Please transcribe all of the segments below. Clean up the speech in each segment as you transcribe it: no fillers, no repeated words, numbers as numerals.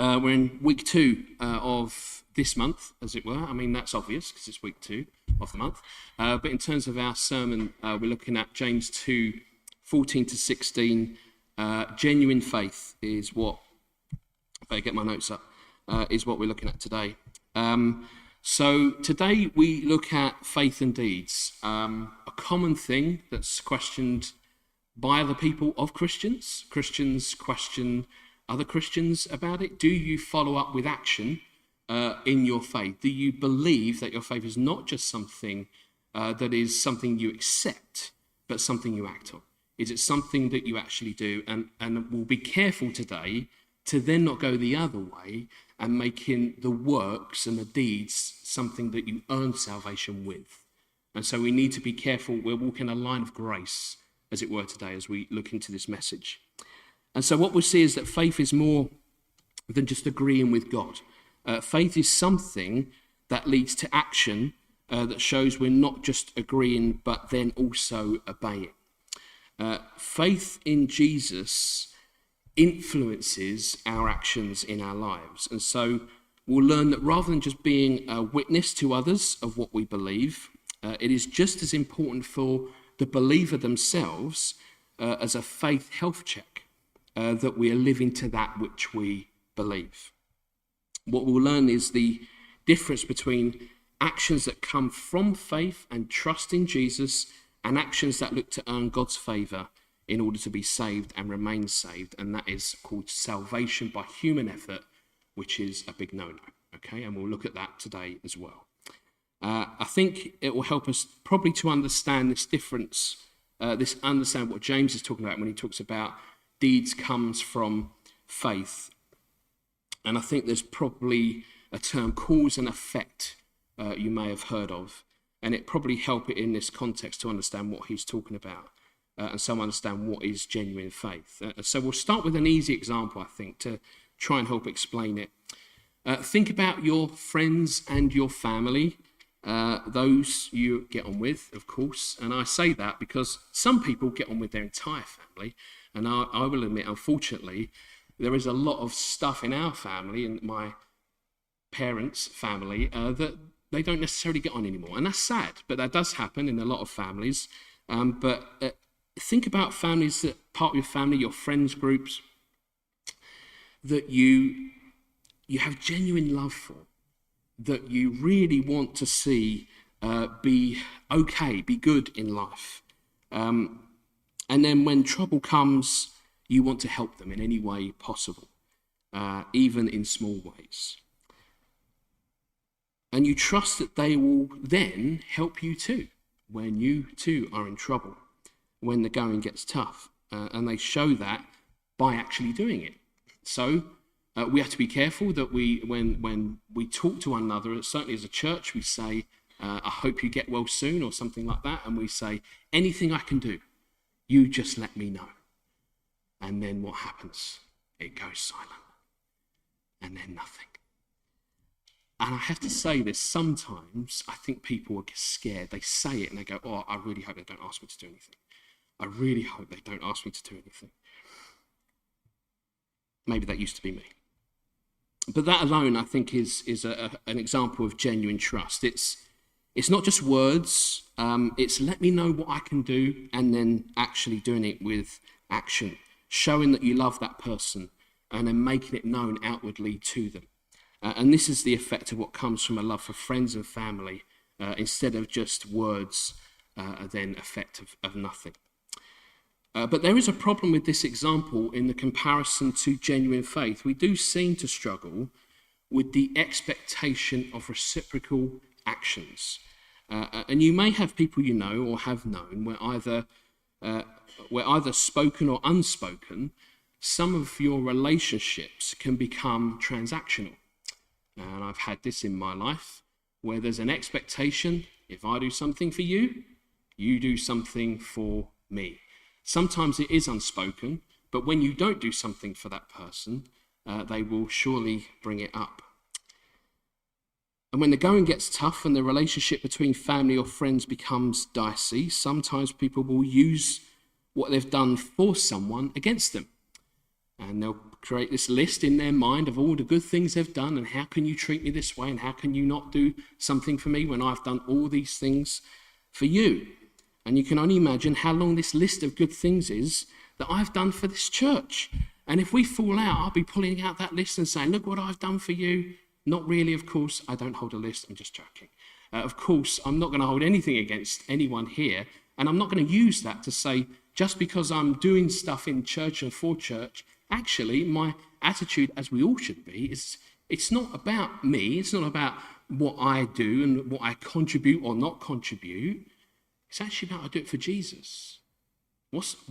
We're in week 2 of this month, as it were. I mean, that's obvious because it's week 2 of the month. But in terms of our sermon, we're looking at James 2, 14 to 16. Genuine faith is what, I better get my notes up, is what we're looking at today. So today we look at faith and deeds, a common thing that's questioned by other people of Christians. Christians question other Christians about it. Do you follow up with action in your faith? Do you believe that your faith is not just something that is something you accept, but something you act on? Is it something that you actually do? And we'll be careful today to then not go the other way and making the works and the deeds something that you earn salvation with. And so we need to be careful. We're walking a line of grace, as it were, today as we look into this message. And so what we'll see is that faith is more than just agreeing with God. Faith is something that leads to action that shows we're not just agreeing, but then also obeying. Faith in Jesus influences our actions in our lives. And so we'll learn that rather than just being a witness to others of what we believe, it is just as important for the believer themselves as a faith health check. That we are living to that which we believe. What we'll learn is the difference between actions that come from faith and trust in Jesus and actions that look to earn God's favour in order to be saved and remain saved. And that is called salvation by human effort, which is a big no-no. Okay, and we'll look at that today as well. I think it will help us probably to understand this difference, understand what James is talking about when he talks about deeds comes from faith. And I think there's probably a term, cause and effect, you may have heard of. And it probably help it in this context to understand what he's talking about and so understand what is genuine faith. So we'll start with an easy example, I think, to try and help explain it. Think about your friends and your family, those you get on with, of course. And I say that because some people get on with their entire family. And I will admit, unfortunately, there is a lot of stuff in our family and my parents' family that they don't necessarily get on anymore. And that's sad, but that does happen in a lot of families. But think about families that part of your family, your friends groups, that you have genuine love for, that you really want to see be okay, be good in life. And then when trouble comes, you want to help them in any way possible, even in small ways. And you trust that they will then help you too, when you too are in trouble, when the going gets tough. And they show that by actually doing it. So we have to be careful that when we talk to one another, certainly as a church, we say, I hope you get well soon or something like that. And we say, anything I can do, you just let me know. And then what happens? It goes silent. And then nothing. And I have to say this, sometimes I think people are scared. They say it and they go, oh, I really hope they don't ask me to do anything. I really hope they don't ask me to do anything. Maybe that used to be me. But that alone, I think, is an example of genuine trust. It's not just words, it's let me know what I can do and then actually doing it with action, showing that you love that person and then making it known outwardly to them. And this is the effect of what comes from a love for friends and family instead of just words, then effect of nothing. But there is a problem with this example in the comparison to genuine faith. We do seem to struggle with the expectation of reciprocal actions. And you may have people you know or have known where either spoken or unspoken, some of your relationships can become transactional. And I've had this in my life where there's an expectation, if I do something for you, you do something for me. Sometimes it is unspoken, but when you don't do something for that person, they will surely bring it up. And when the going gets tough and the relationship between family or friends becomes dicey, sometimes people will use what they've done for someone against them. And they'll create this list in their mind of all the good things they've done, and how can you treat me this way, and how can you not do something for me when I've done all these things for you? And you can only imagine how long this list of good things is that I've done for this church. And if we fall out, I'll be pulling out that list and saying, look what I've done for you. Not really, of course. I don't hold a list. I'm just joking. Of course, I'm not going to hold anything against anyone here. And I'm not going to use that to say, just because I'm doing stuff in church and for church, actually, my attitude, as we all should be, is it's not about me. It's not about what I do and what I contribute or not contribute. It's actually about I do it for Jesus.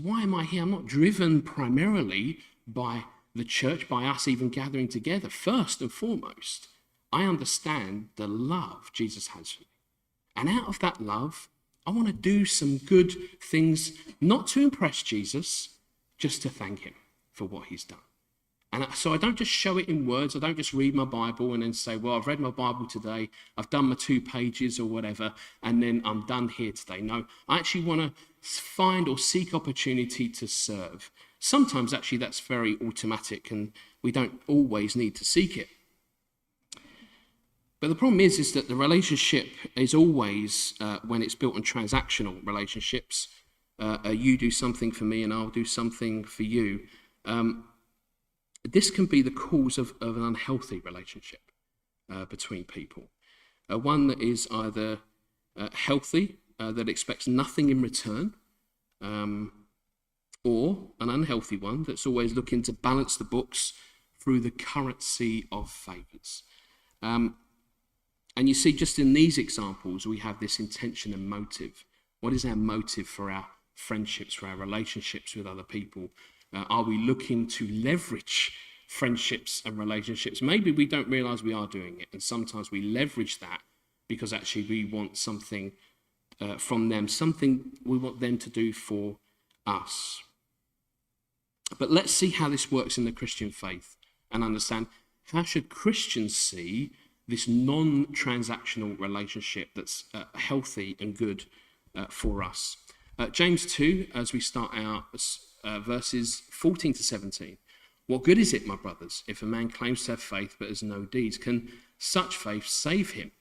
Why am I here? I'm not driven primarily by the church, by us even gathering together. First and foremost, I understand the love Jesus has for me. And out of that love, I want to do some good things, not to impress Jesus, just to thank him for what he's done. And so I don't just show it in words. I don't just read my Bible and then say, well, I've read my Bible today, I've done my 2 pages or whatever, and then I'm done here today. No, I actually want to find or seek opportunity to serve. Sometimes actually that's very automatic and we don't always need to seek it. But the problem is that the relationship is always, when it's built on transactional relationships, you do something for me and I'll do something for you. This can be the cause of an unhealthy relationship between people. One that is either healthy, that expects nothing in return, or an unhealthy one that's always looking to balance the books through the currency of favours. And you see, just in these examples, we have this intention and motive. What is our motive for our friendships, for our relationships with other people? Are we looking to leverage friendships and relationships? Maybe we don't realise we are doing it, and sometimes we leverage that because actually we want something from them, something we want them to do for us. But let's see how this works in the Christian faith and understand how should Christians see this non-transactional relationship that's healthy and good for us. James 2, as we start out, verses 14 to 17. What good is it, my brothers, if a man claims to have faith but has no deeds? Can such faith save him?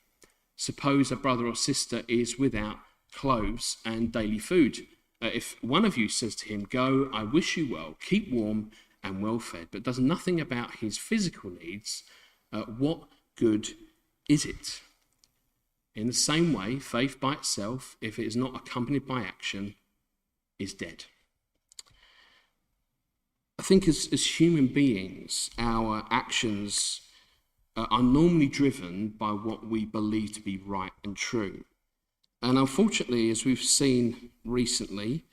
Suppose a brother or sister is without clothes and daily food. If one of you says to him, go, I wish you well, keep warm and well fed, but does nothing about his physical needs, what good is it? In the same way, faith by itself, if it is not accompanied by action, is dead. I think as human beings, our actions are normally driven by what we believe to be right and true. And unfortunately, as we've seen recently,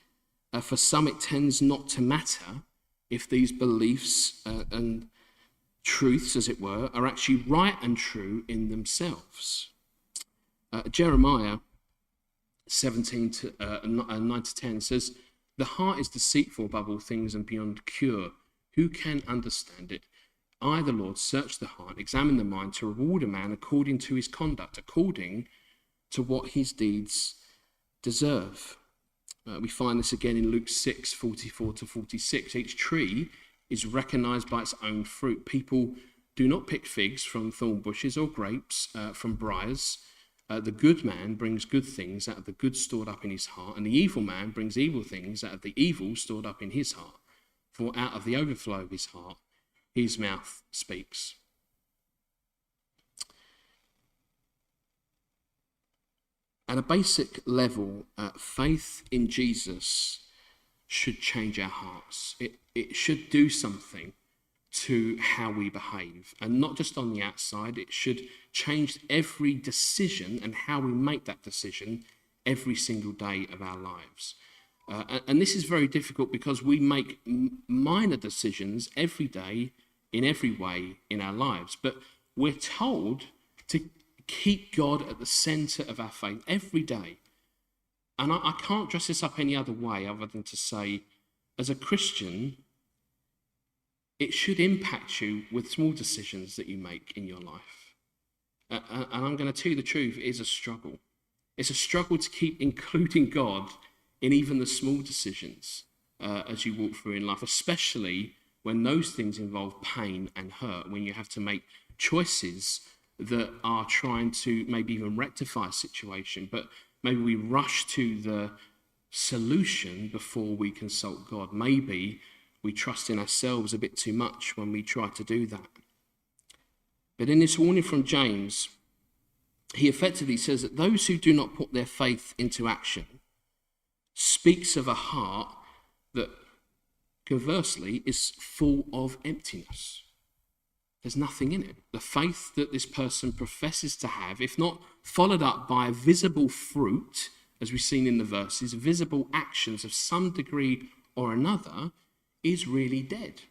for some it tends not to matter if these beliefs and truths, as it were, are actually right and true in themselves. Jeremiah 17 to 9 to 10 says, the heart is deceitful above all things and beyond cure. Who can understand it? I, the Lord, search the heart, examine the mind to reward a man according to his conduct, according to what his deeds deserve. We find this again in Luke 6, 44 to 46. Each tree is recognized by its own fruit. People do not pick figs from thorn bushes or grapes from briars. The good man brings good things out of the good stored up in his heart, and the evil man brings evil things out of the evil stored up in his heart. For out of the overflow of his heart, his mouth speaks. At a basic level, faith in Jesus should change our hearts. It should do something to how we behave, and not just on the outside. It should change every decision and how we make that decision every single day of our lives. And this is very difficult because we make minor decisions every day in every way in our lives, but we're told to keep God at the center of our faith every day. And I can't dress this up any other way other than to say, as a Christian, it should impact you with small decisions that you make in your life. And I'm going to tell you the truth, it is a struggle. It's a struggle to keep including God in even the small decisions as you walk through in life, especially when those things involve pain and hurt, when you have to make choices that are trying to maybe even rectify a situation, but maybe we rush to the solution before we consult God. Maybe we trust in ourselves a bit too much when we try to do that. But in this warning from James, he effectively says that those who do not put their faith into action speaks of a heart that conversely is full of emptiness. There's nothing in it. The faith that this person professes to have, if not followed up by visible fruit, as we've seen in the verses, visible actions of some degree or another, is really dead.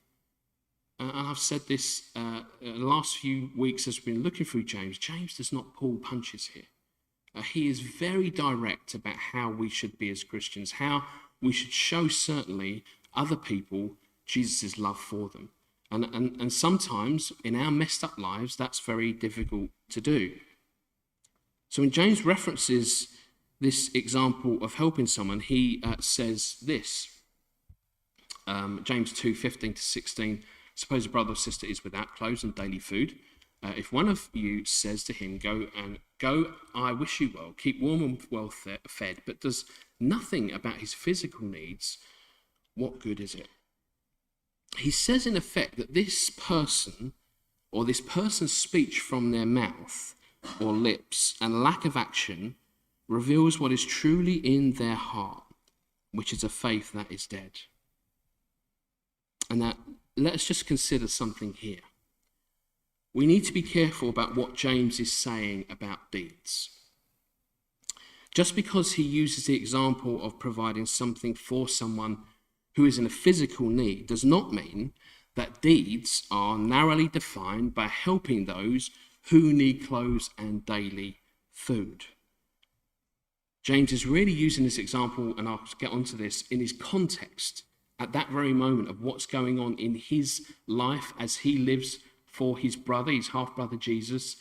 And I've said this the last few weeks as we've been looking through James. James does not pull punches here. He is very direct about how we should be as Christians, how we should show certainly other people Jesus' love for them. And sometimes in our messed up lives, that's very difficult to do. So when James references this example of helping someone, he says this. James 2:15-16, suppose a brother or sister is without clothes and daily food. If one of you says to him, go, I wish you well, keep warm and well fed, but does nothing about his physical needs, what good is it? He says in effect that this person, or this person's speech from their mouth or lips and lack of action reveals what is truly in their heart, which is a faith that is dead. And that, let's just consider something here. We need to be careful about what James is saying about deeds. Just because he uses the example of providing something for someone who is in a physical need does not mean that deeds are narrowly defined by helping those who need clothes and daily food. James is really using this example, and I'll get onto this, in his context at that very moment of what's going on in his life as he lives for his brother, his half-brother Jesus.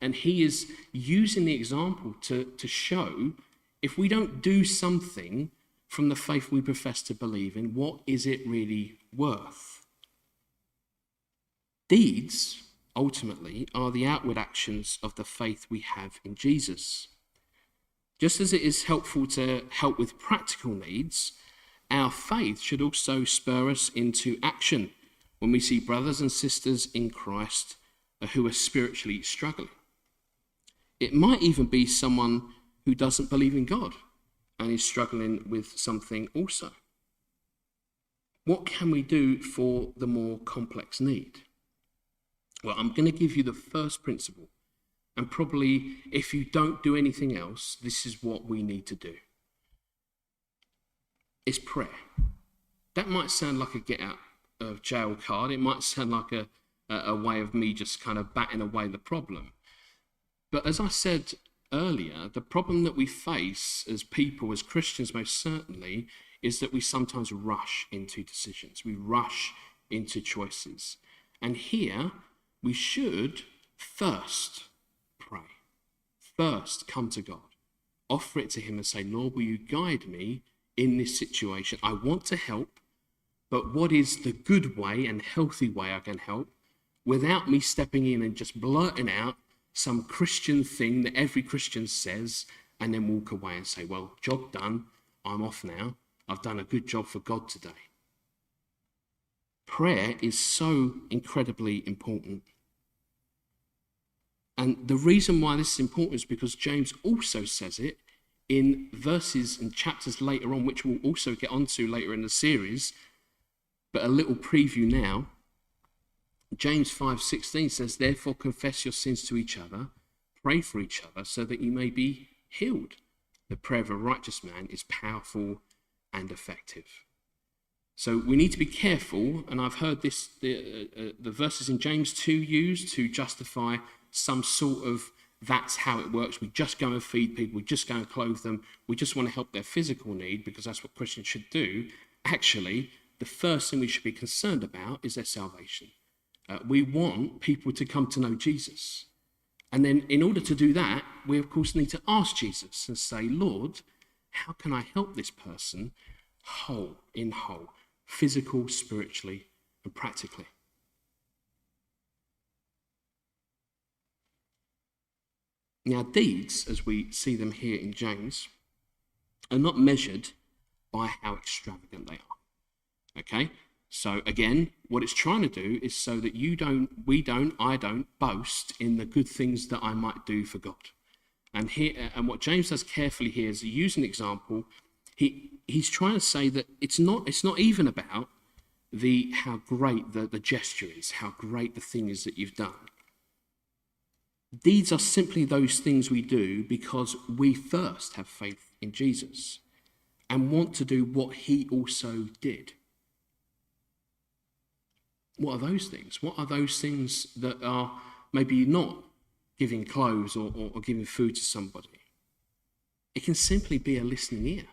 And he is using the example to show if we don't do something from the faith we profess to believe in, what is it really worth? Deeds, ultimately, are the outward actions of the faith we have in Jesus. Just as it is helpful to help with practical needs, our faith should also spur us into action when we see brothers and sisters in Christ who are spiritually struggling. It might even be someone who doesn't believe in God and is struggling with something also. What can we do for the more complex need? Well, I'm going to give you the first principle. And probably if you don't do anything else, this is what we need to do. It's prayer. That might sound like a get out of jail card. It might sound like a way of me just kind of batting away the problem. But as I said earlier, the problem that we face as people, as Christians most certainly, is that we sometimes rush into decisions. We rush into choices. And here, we should first pray. First come to God. Offer it to him and say, Lord, will you guide me in this situation? I want to help, but what is the good way and healthy way I can help without me stepping in and just blurting out some Christian thing that every Christian says and then walk away and say, well, job done, I'm off now. I've done a good job for God today. Prayer is so incredibly important. And the reason why this is important is because James also says it in verses and chapters later on, which we'll also get onto later in the series, but a little preview now. James 5:16 says, therefore confess your sins to each other, pray for each other so that you may be healed. The prayer of a righteous man is powerful and effective. So we need to be careful, and I've heard this the verses in James 2 used to justify some sort of that's how it works. We just go and feed people, we just go and clothe them, we just want to help their physical need because that's what Christians should do. Actually, the first thing we should be concerned about is their salvation. We want people to come to know Jesus. And then in order to do that, we of course need to ask Jesus and say, Lord, how can I help this person whole, physical, spiritually, and practically. Now, deeds, as we see them here in James, are not measured by how extravagant they are. Okay? So again, what it's trying to do is so that I don't boast in the good things that I might do for God. And what James does carefully here is use an example. He's trying to say that it's not even about how great the gesture is, how great the thing is that you've done. Deeds are simply those things we do because we first have faith in Jesus and want to do what he also did. What are those things? What are those things that are maybe not giving clothes or giving food to somebody? It can simply be a listening ear,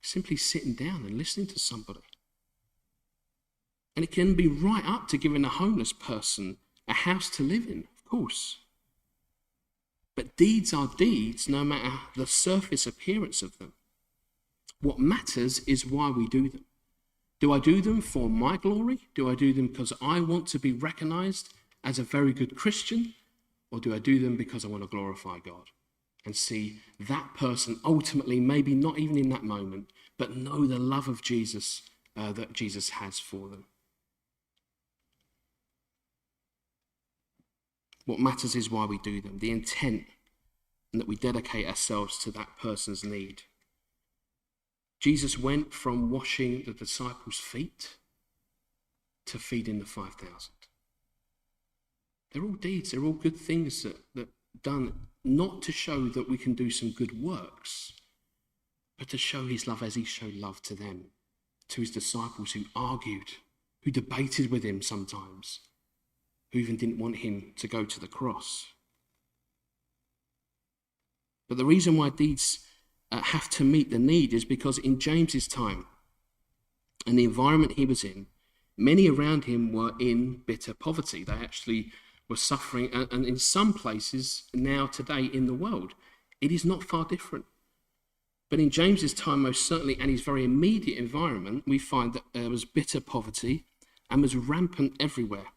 simply sitting down and listening to somebody. And it can be right up to giving a homeless person a house to live in, of course. But deeds are deeds, no matter the surface appearance of them. What matters is why we do them. Do I do them for my glory? Do I do them because I want to be recognized as a very good Christian? Or do I do them because I want to glorify God and see that person ultimately, maybe not even in that moment, but know the love of Jesus that Jesus has for them? What matters is why we do them, the intent, and that we dedicate ourselves to that person's need. Jesus went from washing the disciples' feet to feeding the 5,000. They're all deeds, they're all good things that done not to show that we can do some good works, but to show his love as he showed love to them, to his disciples who argued, who debated with him sometimes, who even didn't want him to go to the cross. But the reason why deeds have to meet the need is because in James's time and the environment he was in, many around him were in bitter poverty. They actually were suffering, and in some places now today in the world, it is not far different. But in James's time, most certainly, and his very immediate environment, we find that there was bitter poverty and was rampant everywhere.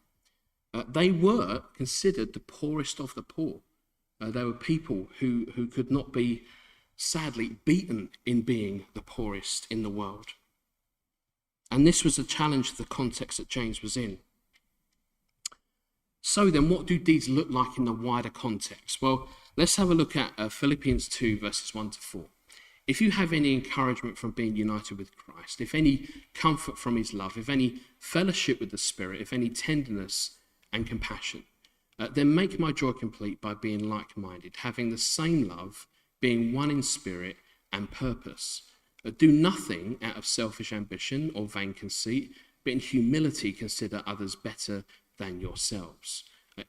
They were considered the poorest of the poor. There were people who could not be, sadly, beaten in being the poorest in the world. And this was a challenge to the context that James was in. So then, what do deeds look like in the wider context? Well, let's have a look at Philippians 2, verses 1 to 4. If you have any encouragement from being united with Christ, if any comfort from his love, if any fellowship with the Spirit, if any tenderness and compassion, then make my joy complete by being like-minded, having the same love, being one in spirit and purpose. Do nothing out of selfish ambition or vain conceit, but in humility consider others better than yourselves.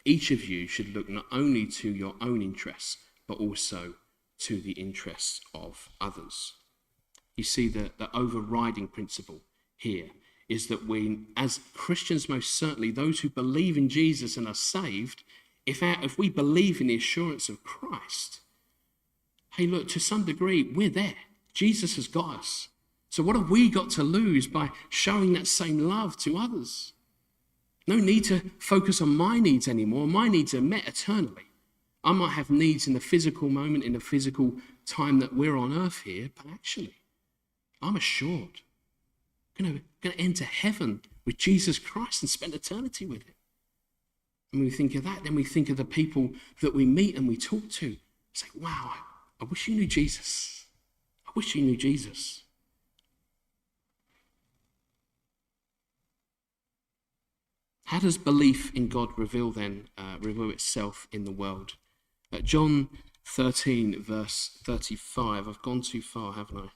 Each of you should look not only to your own interests, but also to the interests of others. You see, the overriding principle here is that we, as Christians, most certainly, those who believe in Jesus and are saved, if we believe in the assurance of Christ, hey, look, to some degree, we're there. Jesus has got us. So what have we got to lose by showing that same love to others? No need to focus on my needs anymore. My needs are met eternally. I might have needs in the physical moment, in the physical time that we're on earth here, but actually, I'm assured I'm going to enter heaven with Jesus Christ and spend eternity with him. And when we think of that, then we think of the people that we meet and we talk to. It's like, wow, I wish you knew Jesus. I wish you knew Jesus. How does belief in God reveal itself in the world? John 13, verse 35. I've gone too far, haven't I?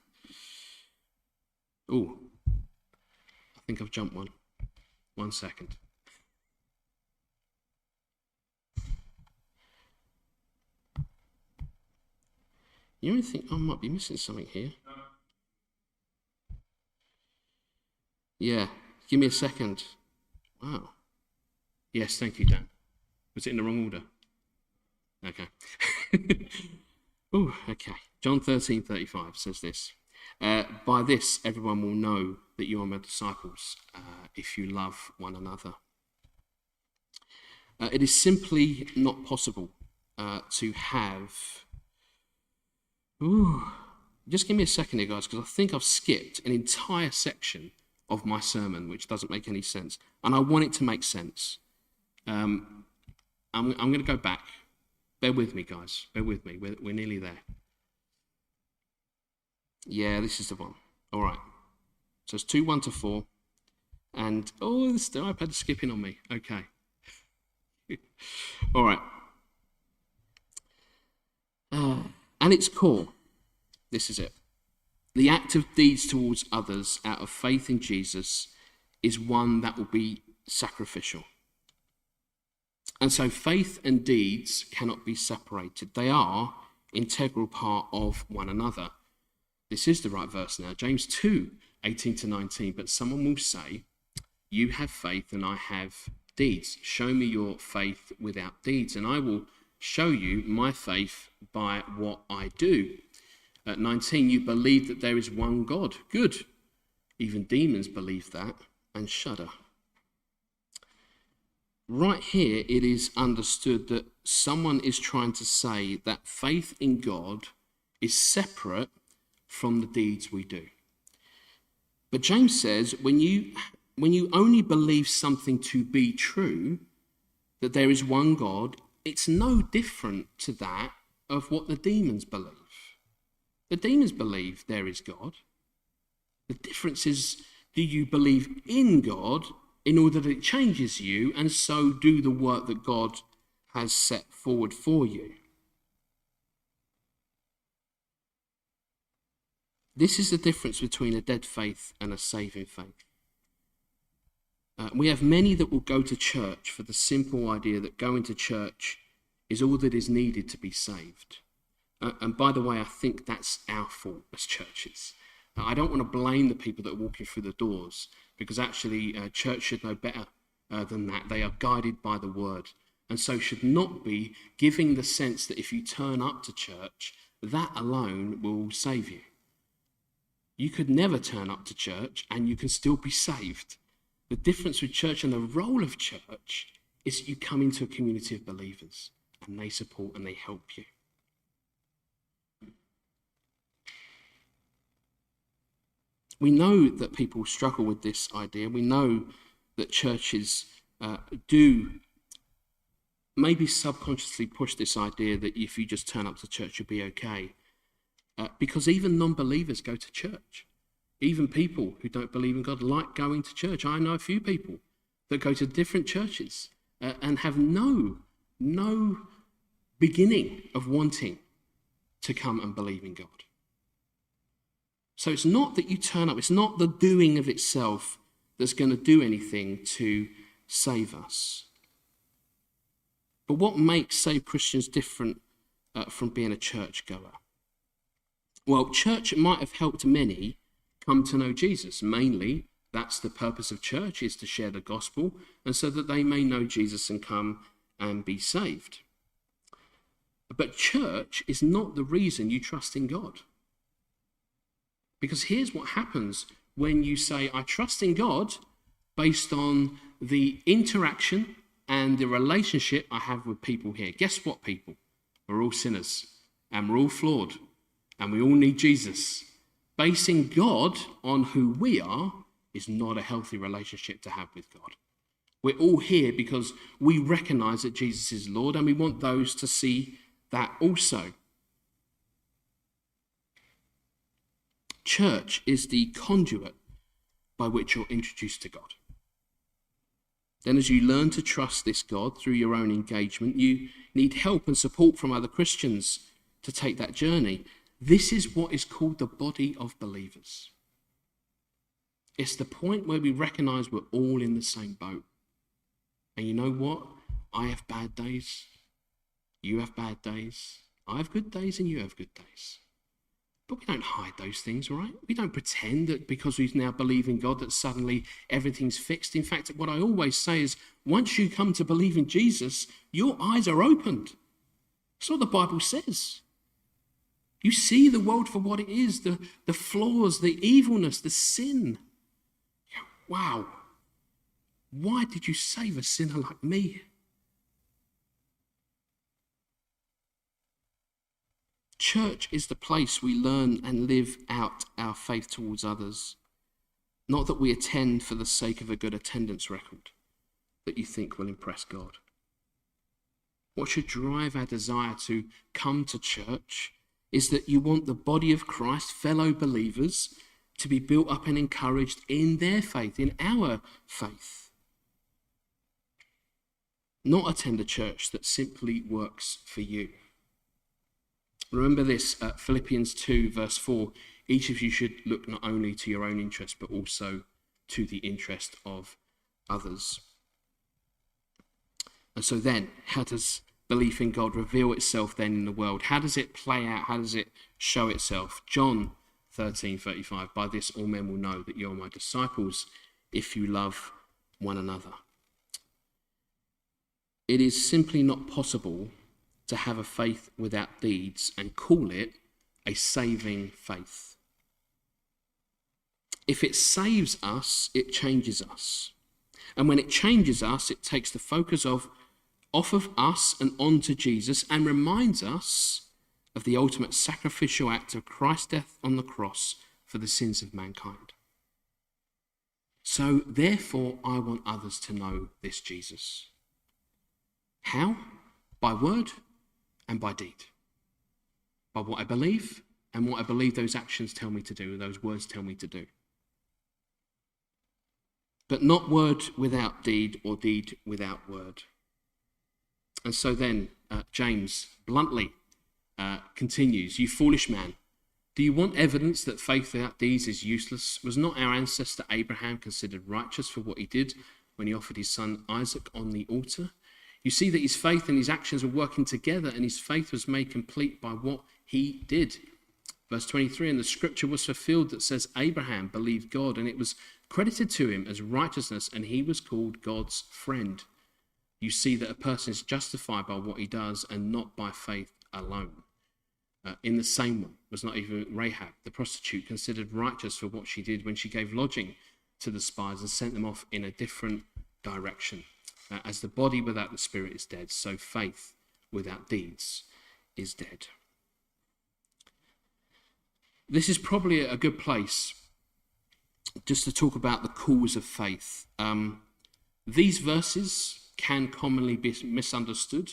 Oh, I think I've jumped one. 1 second. You only think I might be missing something here? Yeah, give me a second. Wow. Yes, thank you, Dan. Was it in the wrong order? Okay. Oh, okay. John 13:35 says this. By this, everyone will know that you are my disciples if you love one another. It is simply not possible to have... Just give me a second here, guys, because I think I've skipped an entire section of my sermon, which doesn't make any sense. And I want it to make sense. I'm going to go back. Bear with me, guys. Bear with me. We're nearly there. Yeah, this is the one. All right. So it's 2:1-4. And, the iPad's skipping on me. Okay. All right. And its core, this is it. The act of deeds towards others out of faith in Jesus is one that will be sacrificial. And so faith and deeds cannot be separated. They are integral part of one another. This is the right verse now, James 2:18-19. But someone will say, you have faith and I have deeds. Show me your faith without deeds, and I will show you my faith by what I do. At 19, you believe that there is one God. Good. Even demons believe that and shudder. Right here, it is understood that someone is trying to say that faith in God is separate from the deeds we do. But James says, when you only believe something to be true, that there is one God, it's no different to that of what the demons believe. The demons believe there is God. The difference is, do you believe in God in order that it changes you and so do the work that God has set forward for you? This is the difference between a dead faith and a saving faith. We have many that will go to church for the simple idea that going to church is all that is needed to be saved. And by the way, I think that's our fault as churches. I don't want to blame the people that are walking through the doors, because actually church should know better than that. They are guided by the word, and so should not be giving the sense that if you turn up to church, that alone will save you. You could never turn up to church and you can still be saved. The difference with church and the role of church is that you come into a community of believers and they support and they help you. We know that people struggle with this idea. We know that churches do maybe subconsciously push this idea that if you just turn up to church, you'll be okay. Because even non-believers go to church. Even people who don't believe in God like going to church. I know a few people that go to different churches and have no beginning of wanting to come and believe in God. So it's not that you turn up, it's not the doing of itself that's going to do anything to save us. But what makes saved Christians different from being a churchgoer? Well, church might have helped many come to know Jesus. Mainly, that's the purpose of church, is to share the gospel, and so that they may know Jesus and come and be saved. But church is not the reason you trust in God. Because here's what happens when you say, I trust in God based on the interaction and the relationship I have with people here. Guess what, people? We're all sinners and we're all flawed and we all need Jesus. Basing God on who we are is not a healthy relationship to have with God. We're all here because we recognize that Jesus is Lord, and we want those to see that also. Church is the conduit by which you're introduced to God. Then as you learn to trust this God through your own engagement, you need help and support from other Christians to take that journey. This is what is called the body of believers. It's the point where we recognize we're all in the same boat. And you know what? I have bad days. You have bad days. I have good days and you have good days. But we don't hide those things, right? We don't pretend that because we now believe in God that suddenly everything's fixed. In fact, what I always say is once you come to believe in Jesus, your eyes are opened. That's what the Bible says. You see the world for what it is, the flaws, the evilness, the sin. wow, why did you save a sinner like me? Church is the place we learn and live out our faith towards others. Not that we attend for the sake of a good attendance record that you think will impress God. What should drive our desire to come to church is that you want the body of Christ, fellow believers, to be built up and encouraged in their faith, in our faith. Not attend a church that simply works for you. Remember this, Philippians 2 verse 4, each of you should look not only to your own interest, but also to the interest of others. And so then, how does belief in God reveal itself then in the world? How does it play out? How does it show itself? John 13:35, by this all men will know that you are my disciples if you love one another. It is simply not possible to have a faith without deeds and call it a saving faith. If it saves us, it changes us. And when it changes us, it takes the focus off of us and onto Jesus and reminds us of the ultimate sacrificial act of Christ's death on the cross for the sins of mankind. So therefore, I want others to know this Jesus. How? By word and by deed. By what I believe and what I believe those actions tell me to do, those words tell me to do. But not word without deed or deed without word. And so then James bluntly continues, you foolish man, do you want evidence that faith without deeds is useless? Was not our ancestor Abraham considered righteous for what he did when he offered his son Isaac on the altar? You see that his faith and his actions were working together, and his faith was made complete by what he did. Verse 23, and the scripture was fulfilled that says Abraham believed God, and it was credited to him as righteousness, and he was called God's friend. You see that a person is justified by what he does and not by faith alone. In the same way, was not even Rahab, the prostitute, considered righteous for what she did when she gave lodging to the spies and sent them off in a different direction. As the body without the spirit is dead, so faith without deeds is dead. This is probably a good place just to talk about the cause of faith. These verses can commonly be misunderstood,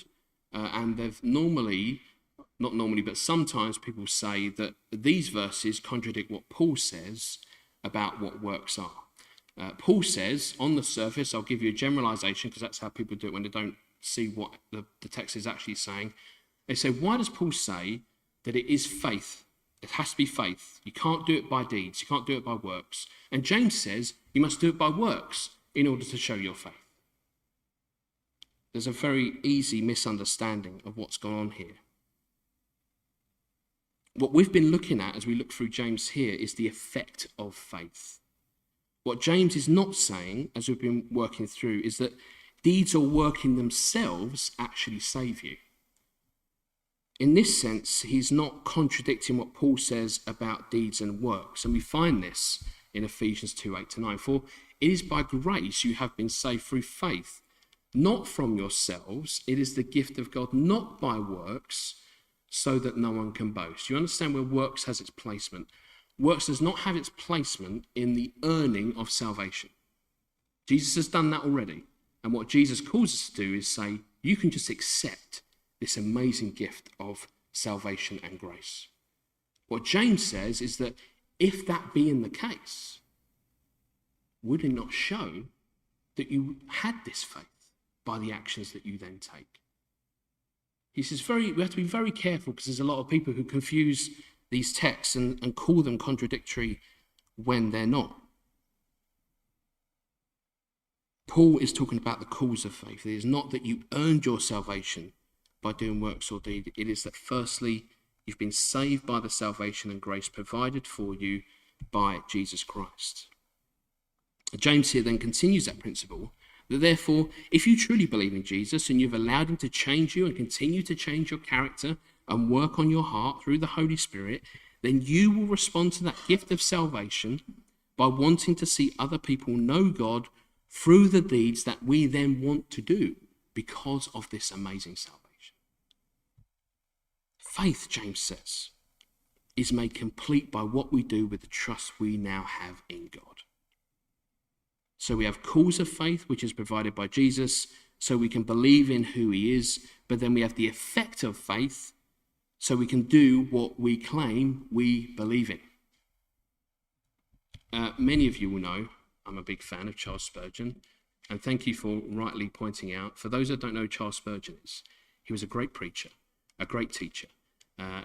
and they've not normally, but sometimes people say that these verses contradict what Paul says about what works are. Paul says, on the surface, I'll give you a generalization because that's how people do it when they don't see what the text is actually saying. They say, why does Paul say that it is faith? It has to be faith. You can't do it by deeds. You can't do it by works. And James says you must do it by works in order to show your faith. There's a very easy misunderstanding of what's gone on here. What we've been looking at as we look through James here is the effect of faith. What James is not saying, as we've been working through, is that deeds or working themselves actually save you. In this sense, he's not contradicting what Paul says about deeds and works. And we find this in Ephesians 2:8-9. For it is by grace you have been saved through faith, not from yourselves. It is the gift of God, not by works, so that no one can boast. You understand where works has its placement? Works does not have its placement in the earning of salvation. Jesus has done that already. And what Jesus calls us to do is say, you can just accept this amazing gift of salvation and grace. What James says is that if that being the case, would it not show that you had this faith by the actions that you then take? He says we have to be very careful because there's a lot of people who confuse these texts and call them contradictory when they're not. Paul is talking about the cause of faith. It is not that you earned your salvation by doing works or deed. It is that firstly, you've been saved by the salvation and grace provided for you by Jesus Christ. James here then continues that principle, that therefore, if you truly believe in Jesus and you've allowed him to change you and continue to change your character and work on your heart through the Holy Spirit, then you will respond to that gift of salvation by wanting to see other people know God through the deeds that we then want to do because of this amazing salvation. Faith, James says, is made complete by what we do with the trust we now have in God. So we have cause of faith, which is provided by Jesus, so we can believe in who he is, but then we have the effect of faith, so we can do what we claim we believe in. Many of you will know I'm a big fan of Charles Spurgeon, and thank you for rightly pointing out, for those that don't know who Charles Spurgeon is, he was a great preacher, a great teacher,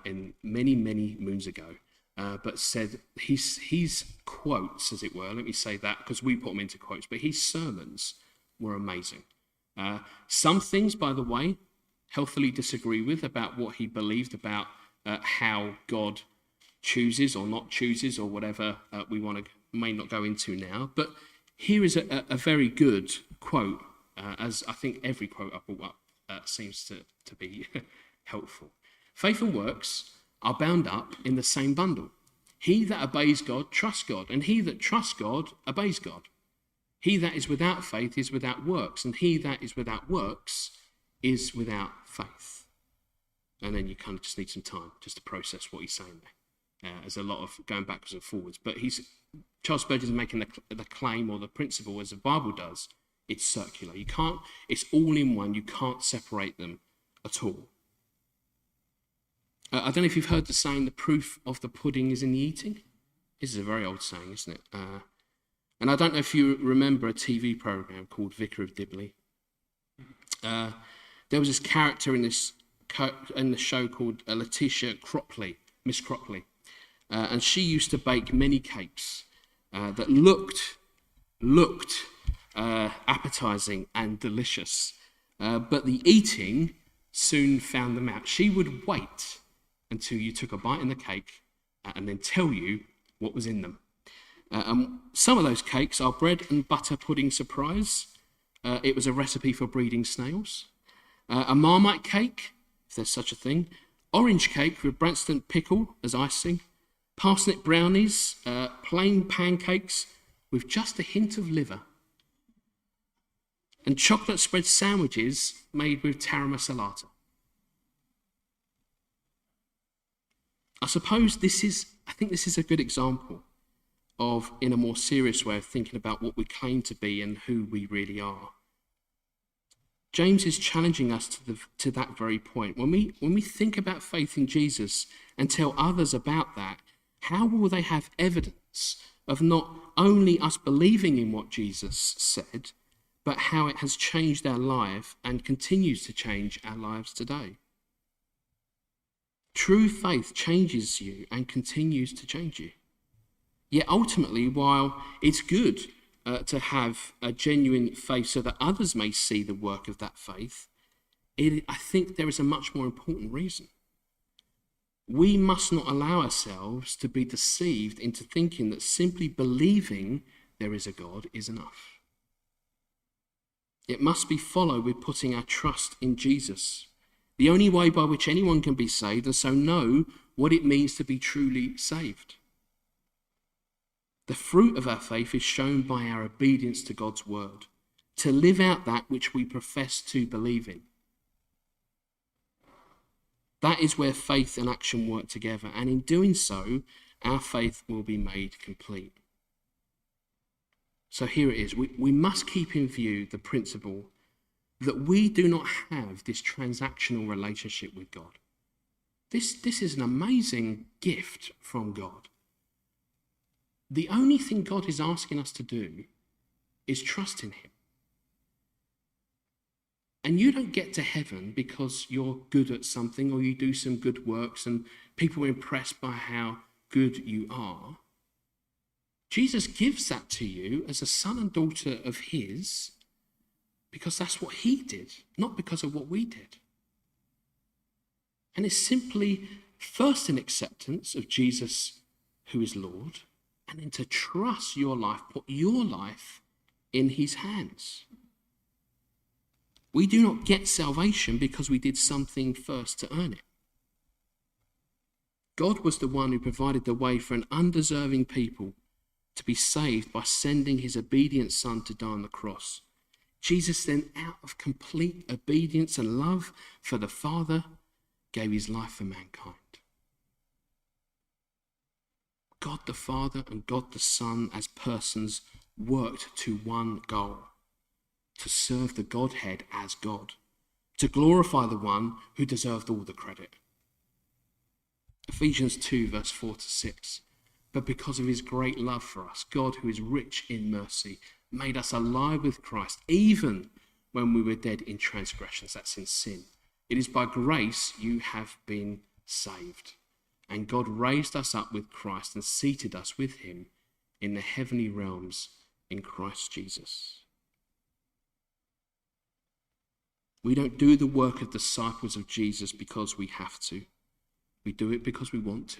in many, many moons ago, but said his quotes, as it were, let me say that because we put them into quotes, but his sermons were amazing. Some things, by the way, healthily disagree with about what he believed about how God chooses or not chooses or whatever we may not go into now. But here is a very good quote, as I think every quote I brought up seems to be helpful. Faith and works are bound up in the same bundle. He that obeys God trusts God, and he that trusts God obeys God. He that is without faith is without works, and he that is without works is without faith. And then you kind of just need some time just to process what he's saying there. There's a lot of going backwards and forwards, but Charles Spurgeon is making the claim or the principle, as the Bible does. It's circular. It's all in one. You can't separate them at all. I don't know if you've heard the saying, the proof of the pudding is in the eating. This is a very old saying, isn't it? And I don't know if you remember a TV program called Vicar of Dibley. There was this character in the show called Letitia Cropley, Miss Cropley. And she used to bake many cakes that looked appetizing and delicious. But the eating soon found them out. She would wait until you took a bite in the cake and then tell you what was in them. Some of those cakes are bread and butter pudding surprise. It was a recipe for breeding snails. A Marmite cake, if there's such a thing. Orange cake with Branston pickle as icing. Parsnip brownies, plain pancakes with just a hint of liver. And chocolate spread sandwiches made with taramasalata. I suppose I think this is a good example of, in a more serious way, of thinking about what we claim to be and who we really are. James is challenging us to that very point. When we think about faith in Jesus and tell others about that, how will they have evidence of not only us believing in what Jesus said, but how it has changed our life and continues to change our lives today? True faith changes you and continues to change you. Yet ultimately, while it's good to have a genuine faith so that others may see the work of that faith, I think there is a much more important reason. We must not allow ourselves to be deceived into thinking that simply believing there is a God is enough. It must be followed with putting our trust in Jesus, the only way by which anyone can be saved, and so know what it means to be truly saved. The fruit of our faith is shown by our obedience to God's word, to live out that which we profess to believe in. That is where faith and action work together, and in doing so, our faith will be made complete. So here it is. We must keep in view the principle that we do not have this transactional relationship with God. This is an amazing gift from God. The only thing God is asking us to do is trust in him. And you don't get to heaven because you're good at something or you do some good works and people are impressed by how good you are. Jesus gives that to you as a son and daughter of his because that's what he did, not because of what we did. And it's simply first an acceptance of Jesus who is Lord, and then to trust your life, put your life in his hands. We do not get salvation because we did something first to earn it. God was the one who provided the way for an undeserving people to be saved by sending his obedient Son to die on the cross. Jesus then, out of complete obedience and love for the Father, gave his life for mankind. God the Father and God the Son as persons worked to one goal: to serve the Godhead as God, to glorify the one who deserved all the credit. Ephesians 2 verse 4 to 6. But because of his great love for us, God, who is rich in mercy, made us alive with Christ, even when we were dead in transgressions, that's in sin. It is by grace you have been saved. And God raised us up with Christ and seated us with him in the heavenly realms in Christ Jesus. We don't do the work of disciples of Jesus because we have to. We do it because we want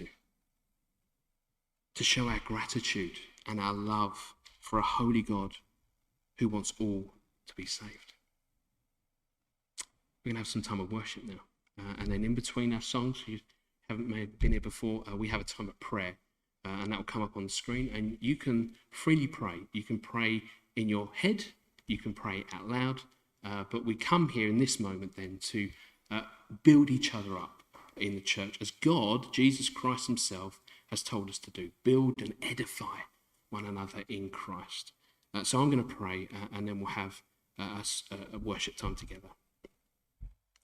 to show our gratitude and our love for a holy God who wants all to be saved. We're going to have some time of worship now. And then in between our songs, you may have been here before, we have a time of prayer. And that will come up on the screen. And you can freely pray. You can pray in your head. You can pray out loud. But we come here in this moment then to build each other up in the church as God, Jesus Christ himself, has told us to do. Build and edify one another in Christ. So I'm going to pray and then we'll have a worship time together.